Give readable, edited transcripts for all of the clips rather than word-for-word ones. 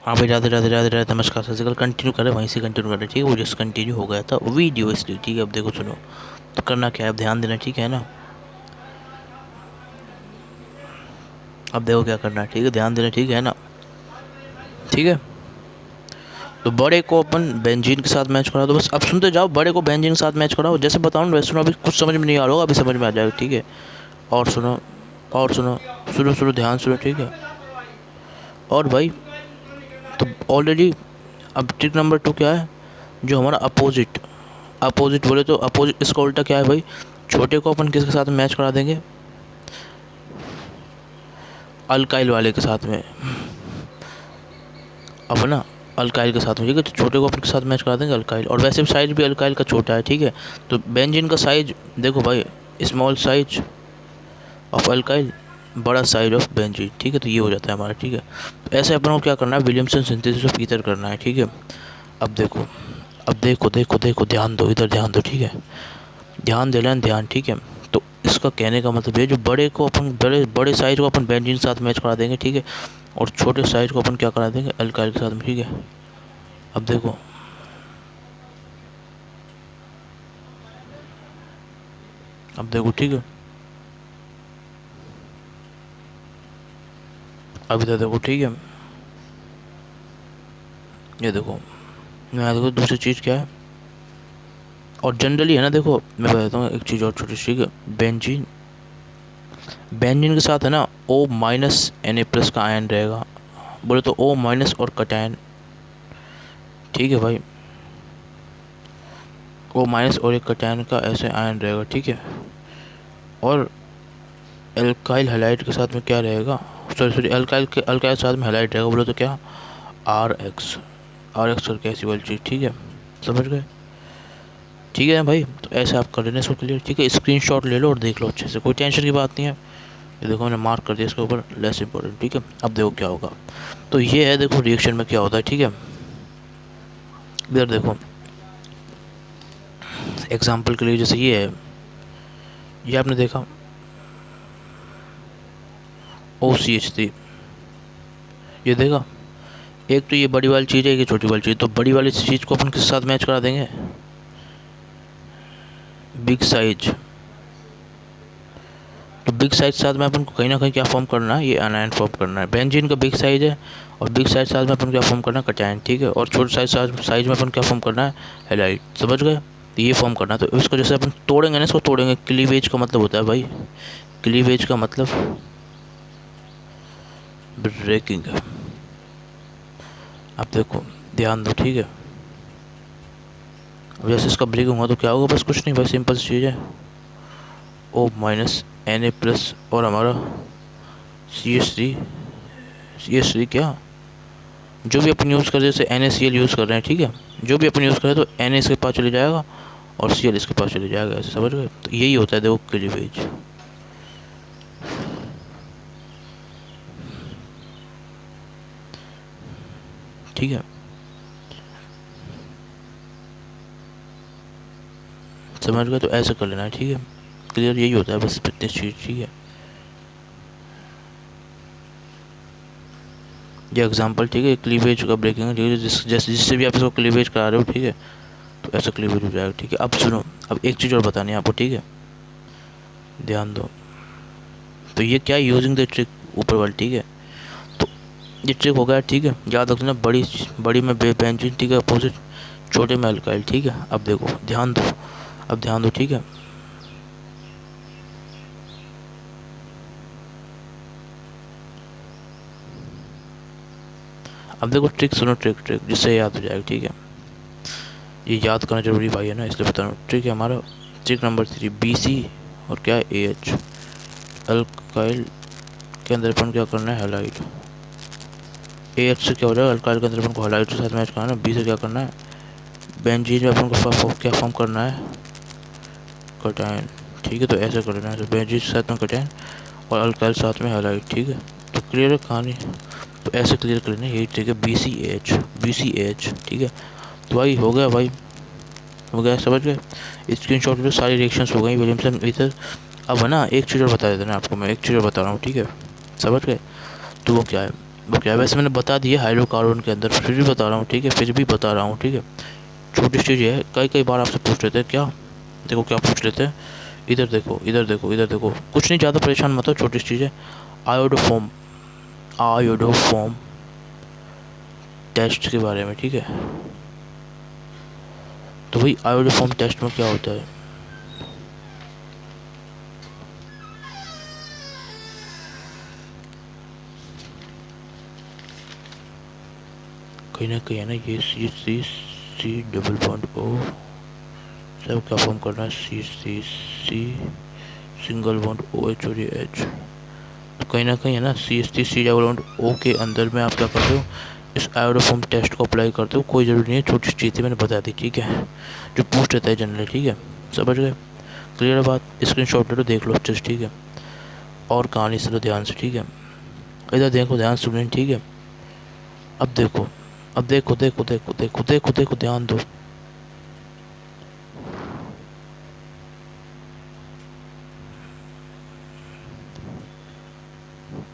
हाँ भाई, राधे राधे राधे राधे, नमस्कार, सत श्री अकाल। कंटिन्यू करें, वहीं से कंटिन्यू करें, ठीक है। वो जस्ट कंटिन्यू हो गया था वीडियो, इसलिए ठीक है। अब देखो, सुनो, तो करना क्या है, अब ध्यान देना, ठीक है ना। अब देखो क्या करना है, ठीक है, ध्यान देना, ठीक है ना, ठीक है। तो बड़े को अपन बेंजीन के साथ मैच कराओ, तो बस अब सुनते जाओ। बड़े को बेंजीन के साथ मैच कराओ, जैसे बताऊँ वैसे सुनो। अभी कुछ समझ में नहीं आ रहा होगा, अभी समझ में आ जाएगा, ठीक है। और सुनो, और सुनो, सुनो सुनो, ध्यान सुनो, ठीक है। और भाई, तो ऑलरेडी अब ट्रिक नंबर 2 क्या है, जो हमारा अपोजिट, अपोजिट बोले तो अपोजिट इसका उल्टा क्या है भाई। छोटे को अपन किसके साथ मैच करा देंगे, अल्काइल वाले के साथ में, अपना अल्काइल के साथ में, ठीक है। तो छोटे को अपन के साथ मैच करा देंगे अल्काइल, और वैसे भी साइज भी अल्काइल का छोटा है, ठीक है। तो बेंजीन का साइज देखो भाई, स्मॉल साइज ऑफ अल्काइल, बड़ा साइज ऑफ बेंजीन, ठीक है। तो ये हो जाता है हमारा, ठीक है। तो ऐसे अपन को क्या करना है, विलियमसन सिंथेसिस ऑफ ईथर करना है, ठीक है। अब देखो, अब देखो देखो देखो, ध्यान दो, इधर ध्यान दो, ठीक है। ध्यान दे लेना, ध्यान, ठीक है। तो इसका कहने का मतलब ये, जो बड़े को अपन, बड़े बड़े साइज को अपन बेंजीन के साथ मैच करा देंगे, ठीक है। और छोटे साइज को अपन क्या करा देंगे, अल्काइल के साथ में, ठीक है। अब देखो, अब देखो, ठीक है। अब इधर देखो, ठीक है। ये देखो, मैं देखो दूसरी चीज़ क्या है, और जनरली है ना, देखो मैं बताता हूँ एक चीज़ और छोटी सी, ठीक है। बेंजीन, बेंजीन के साथ है ना O माइनस Na+ का आयन रहेगा, बोले तो O माइनस और कटायन, ठीक है भाई। O माइनस और एक कटायन का ऐसे आयन रहेगा, ठीक है। और एल्काइल हैलाइड के साथ में क्या रहेगा, सॉरी सॉरी, एल्काइल के साथ में हैलाइड रहेगा, बोले तो क्या, RX, RX करके ऐसी वाली चीज़, ठीक है। समझ गए, ठीक है भाई। तो ऐसे आप कर लेना इसको क्लियर, ठीक है। स्क्रीनशॉट ले लो और देख लो अच्छे से, कोई टेंशन की बात नहीं है। ये देखो, मैंने मार्क कर दिया इसके ऊपर, लेस इंपॉर्टेंट, ठीक है। अब देखो क्या होगा, तो ये है, देखो रिएक्शन में क्या होता है, ठीक है। इधर देखो, एग्जाम्पल के लिए जैसे ये है, ये आपने देखा OCH3, ये देखा। एक तो ये बड़ी वाली चीज़ है, एक छोटी वाली चीज़। तो बड़ी वाली चीज़ को अपन किस साथ मैच करा देंगे, बिग साइज। तो बिग साइज साथ में अपन को कहीं ना कहीं क्या फॉर्म करना है, ये एनायन फॉर्म करना है। बेंजीन का बिग साइज है, और बिग साइज साइज में अपन क्या फॉर्म करना है, कटायन, ठीक है। और छोटे साइज में अपन क्या फॉर्म करना है, हैलाइड, समझ गए। तो ये फॉर्म करना है, तो इसको जैसे अपन तोड़ेंगे ना, इसको तोड़ेंगे। क्लीवेज का मतलब होता है भाई, क्लीवेज का मतलब ब्रेकिंग है। अब देखो, ध्यान दो, ठीक है। अब जैसे इसका ब्रेकिंग हुआ तो क्या होगा, बस कुछ नहीं भाई, सिंपल सी चीज़ है। O माइनस Na+ और हमारा CH3 क्या, जो भी अपन यूज़ कर रहे हैं, जैसे NaCl यूज़ कर रहे हैं, ठीक है। जो भी अपन यूज़ करें, तो Na इसके पास चले जाएगा और Cl इसके पास चले जाएगा, ऐसे समझ गए। तो यही होता है, देखो क्लीवेज, ठीक है। समझ गए, तो ऐसे कर लेना है, ठीक है। क्लियर, यही होता है बस, इतनी चीज़, ठीक है। ये एग्जांपल, ठीक है, क्लीवेज का ब्रेकिंग है, ठीक है। जिससे भी आप इसको क्लीवेज करा रहे हो, ठीक है, तो ऐसा क्लीवेज हो जाएगा, ठीक है। अब सुनो, अब एक चीज़ और बतानी है आपको, ठीक है, ध्यान दो। तो ये क्या है, यूजिंग द ट्रिक, ऊपर वाली, ठीक है। तो ये ट्रिक हो गया, ठीक है। याद रखना, बड़ी बड़ी में बेंजीन, ठीक है, अपोजिट, छोटे में अल्काइल, ठीक है। अब देखो, ध्यान दो, अब ध्यान दो, ठीक है। अब देखो ट्रिक सुनो, ट्रिक ट्रिक जिससे याद हो जाएगा, ठीक है। ये याद करना जरूरी भाई है ना, इसलिए बता रहा हूँ। ट्रिक है हमारा, ट्रिक नंबर 3, BC और क्या है, AH, अल्काइल के अंदर अपन क्या करना है, हैलाइड। AH से क्या हो जाएगा, अल्काइल के अंदर अपन को हैलाइड के साथ मैच करना है। B से क्या करना है, बेंजीन में अपन को क्या फॉर्म करना है, कटायन, ठीक है। तो ऐसे कर लेना है, तो बेंजीन के साथ में कटायन और अल्काइल साथ में हैलाइड, ठीक है। तो क्लियर है कहानी, तो ऐसे क्लियर कर लेना, यही ट्रिक है, BCH, ठीक है। तो भाई हो गया भाई, हो गया, समझ गए। स्क्रीनशॉट में सारी रिएक्शंस हो गई विलियमसन ईथर। अब है ना, एक चीज़ और बता देता ना आपको, मैं एक चीज़ और बता रहा हूँ, ठीक है, समझ गए। तो वो क्या है, वो क्या है, वैसे मैंने बता दिया हाइड्रोकार्बन के अंदर, फिर भी बता रहा हूँ, ठीक है, फिर भी बता रहा हूँ, ठीक है। छोटी चीज़ है, कई कई बार आपसे पूछ लेते हैं क्या, देखो क्या पूछ लेते हैं, इधर देखो इधर देखो इधर देखो, कुछ नहीं, ज़्यादा परेशान मत हो, छोटी चीज़ है। आयोडोफॉर्म, आयोडोफॉर्म टेस्ट के बारे में, ठीक है। तो भाई आयोडोफॉर्म टेस्ट में क्या होता है, कहीं ना कहीं है ना, ये सी सी सी डबल बॉन्ड ओ, सब क्या फॉर्म करना है, C C C single bond O H और ये एच। तो कहीं ना कहीं है ना, C S T C double bond O के अंदर में आप क्या करते हो, इस आयोडोफॉर्म टेस्ट को अप्लाई करते हो। कोई ज़रूरी नहीं है, छोटी चीज़ें मैंने बता दी, ठीक है, जो पूछ लेता है जनरली, ठीक है, समझ गए, क्लियर बात। स्क्रीन शॉट ले लो, देख लो अच्छे से, ठीक है, और कहानी सुनो ध्यान से, ठीक है, इधर देखो ध्यान सुन, ठीक है। अब देखो, अब देखो देखो देखो देखो देखो देखो, ध्यान दो।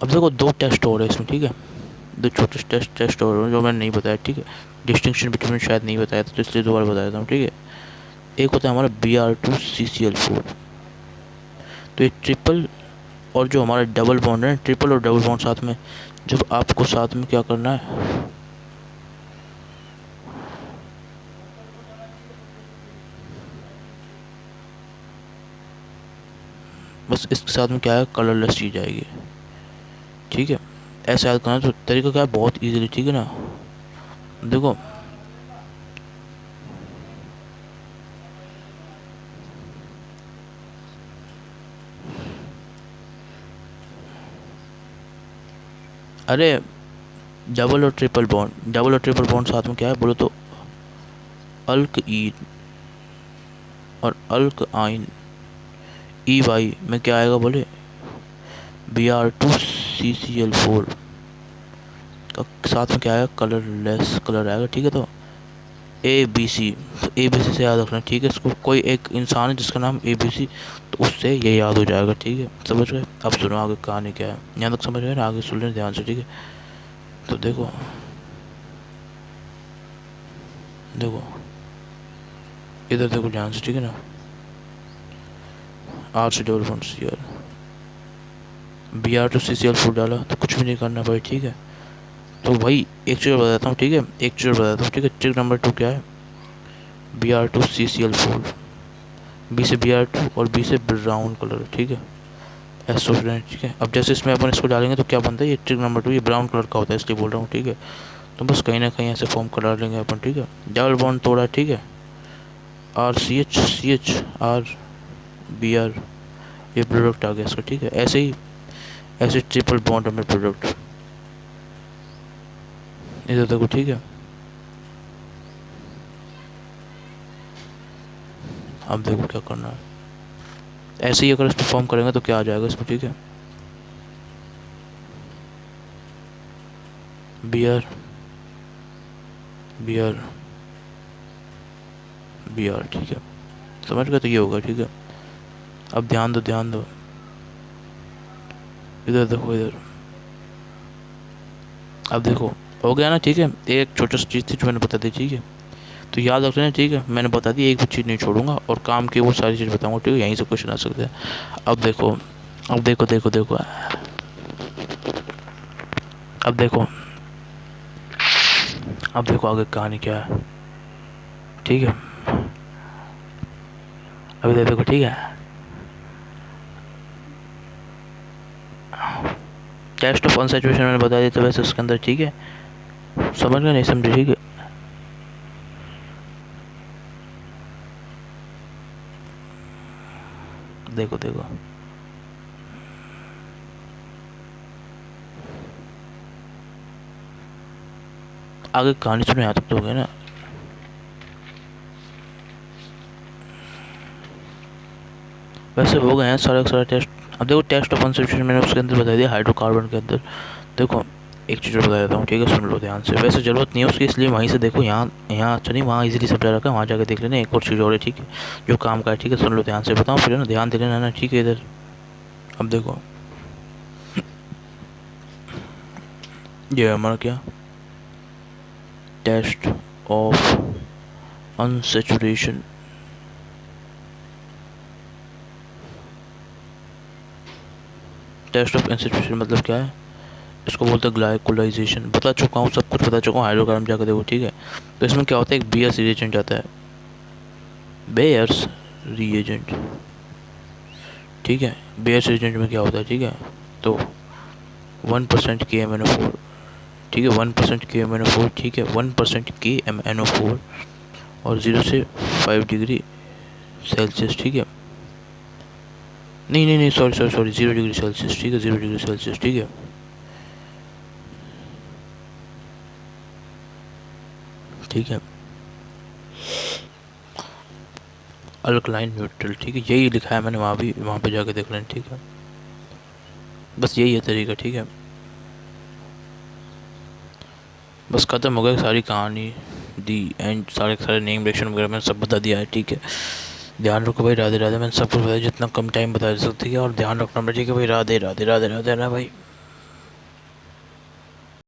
अब देखो दो टेस्ट हो रहे हैं इसमें, ठीक है, दो छोटे टेस्ट हो रहे हैं जो मैंने नहीं बताया, ठीक है, डिस्टिंक्शन बिटवीन शायद नहीं बताया था, तो इसलिए दोबारा बताया था, ठीक है। एक होता है हमारा Br2CCl4, तो ये ट्रिपल और जो हमारा डबल बॉन्ड है, ट्रिपल और डबल बॉन्ड साथ में, जब आपको साथ में क्या करना है, बस इसके साथ में क्या है, कलरलेस चीज़ आएगी, ठीक है। ऐसा याद करना, तो तरीका क्या है, बहुत इजीली, ठीक है ना। देखो अरे, डबल और ट्रिपल बॉन्ड साथ में क्या है बोलो तो, अल्क ईन और अल्क आइन, ई वाई में क्या आएगा बोले, Br2CCl4 का साथ में क्या आएगा, कलरलेस कलर आएगा, ठीक है। तो ABC, तो ABC से याद रखना, ठीक है, इसको कोई एक इंसान है जिसका नाम ABC, तो उससे ये याद हो जाएगा, ठीक है, समझ गए। अब सुनो आगे कहानी क्या है, यहाँ तक समझ गए ना, आगे सुन लें ध्यान से, ठीक है। तो देखो देखो इधर देखो ध्यान से, ठीक है ना, R C double bond Cl, Br2CCl4 डाला, तो कुछ भी नहीं करना भाई, ठीक है। तो भाई एक चीज़ बताता हूँ, ठीक है, एक चीज़ बताता हूँ, ठीक है, ट्रिक नंबर 2 क्या है, Br2CCl4, बी से Br2 और बी से ब्राउन कलर, ठीक है, एसओ फ्रेंड, ठीक है। अब जैसे इसमें अपन इसको डालेंगे तो क्या बनता है, ये ट्रिक नंबर 2 ये ब्राउन कलर का होता है, इसलिए बोल रहा हूँ, ठीक है। तो बस कहीं ना कहीं ऐसे फॉर्म करा लेंगे अपन, ठीक है, डबल बॉन्ड तोड़ा, ठीक है, RCH आर Br, ये प्रोडक्ट आ गया इसका, ठीक है। ऐसे ही ऐसे ट्रिपल बॉन्ड में प्रोडक्ट, इधर देखो, ठीक है। अब देखो क्या करना है, ऐसे ही अगर इसमें फॉर्म करेंगे तो क्या आ जाएगा इसमें, ठीक है, Br Br Br, ठीक है, समझ गए, तो ये होगा, ठीक है। अब ध्यान दो ध्यान दो, इधर देखो इधर, अब देखो हो गया ना, ठीक है। एक छोटी सी चीज़ थी जो मैंने बता दी, ठीक है, तो याद रख लेना, ठीक है, मैंने बता दी, एक भी चीज़ नहीं छोड़ूंगा, और काम की वो सारी चीज़ बताऊंगा, ठीक है, यहीं से क्वेश्चन आ सकते हैं। अब देखो, अब देखो देखो देखो, अब देखो, अब देखो आगे कहानी क्या है, ठीक है, अभी देखो, ठीक है, टेस्ट ऑफ अनसैचुरेशन मैंने बता दिया था वैसे उसके अंदर, ठीक है, समझ गए नहीं समझे, ठीक है। देखो देखो, आगे कहानी सुनो, यहाँ तक तो हो गया ना। वैसे हो गए हैं सारे सारे टेस्ट। अब देखो टेस्ट ऑफ अनसैचुरेशन मैंने उसके अंदर बता दिया, हाइड्रोकार्बन के अंदर। देखो एक चीज़ बता देता हूँ, ठीक है, सुन लो ध्यान से, वैसे ज़रूरत नहीं है उसकी, इसलिए वहीं से देखो, यहाँ यहाँ अच्छा नहीं, वहाँ इजीली समझा रखा है, वहाँ जाके देख लेना। एक और चीज़ और है, ठीक है, जो काम का है, ठीक है, सुन लो ध्यान से, बताओ फिर ना, ध्यान दे लेना ना, ठीक है। इधर अब देखो, ये हमारा क्या, test of unsaturation, test of unsaturation मतलब क्या है, इसको बोलते हैं ग्लाइकोलाइजेशन। बता चुका हूँ, सब कुछ बता चुका हूँ, हाइड्रोकार्बन जाकर देखो, ठीक है। तो इसमें क्या होता है, एक बेयर्स रिएजेंट आता है, बेयर्स रिएजेंट, ठीक है। बेयर्स रिएजेंट में क्या होता है, ठीक है, तो 1% KMnO4, ठीक है, 1% KMnO4, ठीक है, 1% KMnO4 और 0 से 5 डिग्री सेल्सियस, ठीक है। नहीं नहीं नहीं, sorry sorry sorry, 0 degree Celsius, ठीक है, 0 डिग्री सेल्सियस, ठीक है, ठीक है। अल्कलाइन न्यूट्रल, ठीक है, यही लिखा है मैंने, वहाँ भी, वहाँ पे जाके देख लें, ठीक है। बस यही है तरीका, ठीक है। बस ख़त्म हो गया, सारी कहानी दी एंड, सारे सारे नेम रिएक्शन वगैरह मैंने सब बता दिया है, ठीक है। ध्यान रखो भाई, राधे राधे, मैंने सब कुछ बताया जितना कम टाइम बता सकती है, और ध्यान रखना, ठीक है भाई, राधे राधे राधे राधे ना भाई।